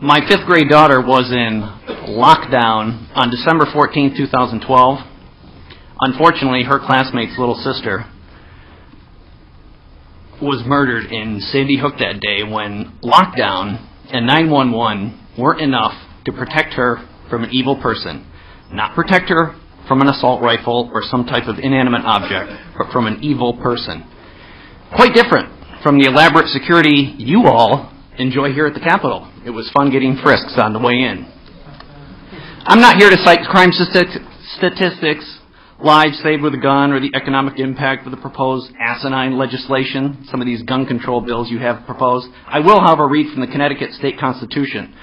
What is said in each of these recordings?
My 5th grade daughter was in lockdown on December 14, 2012. Unfortunately, her classmate's little sister was murdered in Sandy Hook that day when lockdown and 911 weren't enough to protect her from an evil person. Not protect her from an assault rifle or some type of inanimate object, but from an evil person. Quite different from the elaborate security you all enjoy here at the Capitol. It was fun getting frisks on the way in. I'm not here to cite crime statistics, lives saved with a gun, or the economic impact of the proposed asinine legislation, some of these gun control bills you have proposed. I will, however, read from the Connecticut State Constitution.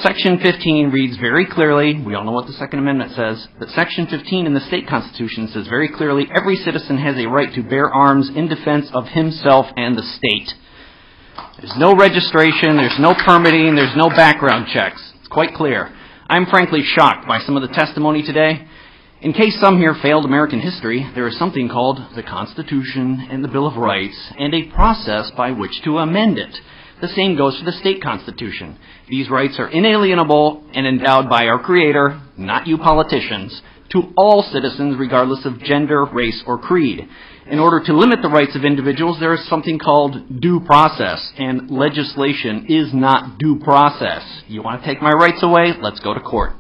Section 15 reads very clearly, we all know what the Second Amendment says, but Section 15 in the State Constitution says very clearly, every citizen has a right to bear arms in defense of himself and the state. There's no registration, there's no permitting, there's no background checks. It's quite clear. I'm frankly shocked by some of the testimony today. In case some here failed American history, there is something called the Constitution and the Bill of Rights and a process by which to amend it. The same goes for the state constitution. These rights are inalienable and endowed by our Creator, not you politicians, to all citizens regardless of gender, race, or creed. In order to limit the rights of individuals, there is something called due process, and legislation is not due process. You want to take my rights away? Let's go to court.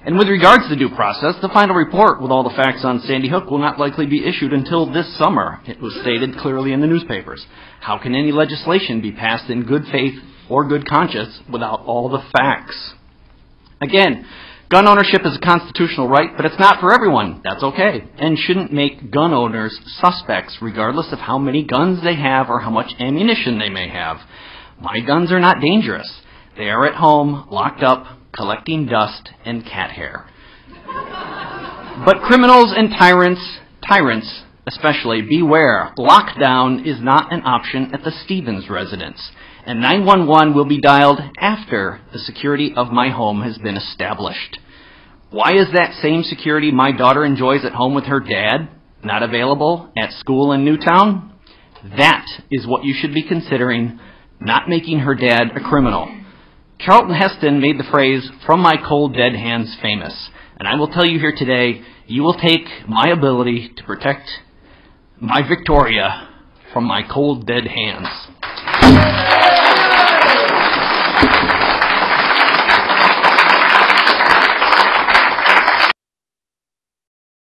And with regards to due process, the final report with all the facts on Sandy Hook will not likely be issued until this summer. It was stated clearly in the newspapers. How can any legislation be passed in good faith or good conscience without all the facts? Again, gun ownership is a constitutional right, but it's not for everyone. That's okay, and shouldn't make gun owners suspects regardless of how many guns they have or how much ammunition they may have. My guns are not dangerous. They are at home, locked up, collecting dust and cat hair. But criminals and tyrants especially, beware. Lockdown is not an option at the Stevens residence, and 911 will be dialed after the security of my home has been established. Why is that same security my daughter enjoys at home with her dad not available at school in Newtown? That is what you should be considering, not making her dad a criminal. Charlton Heston made the phrase, "from my cold dead hands," famous. And I will tell you here today, you will take my ability to protect my Victoria from my cold dead hands.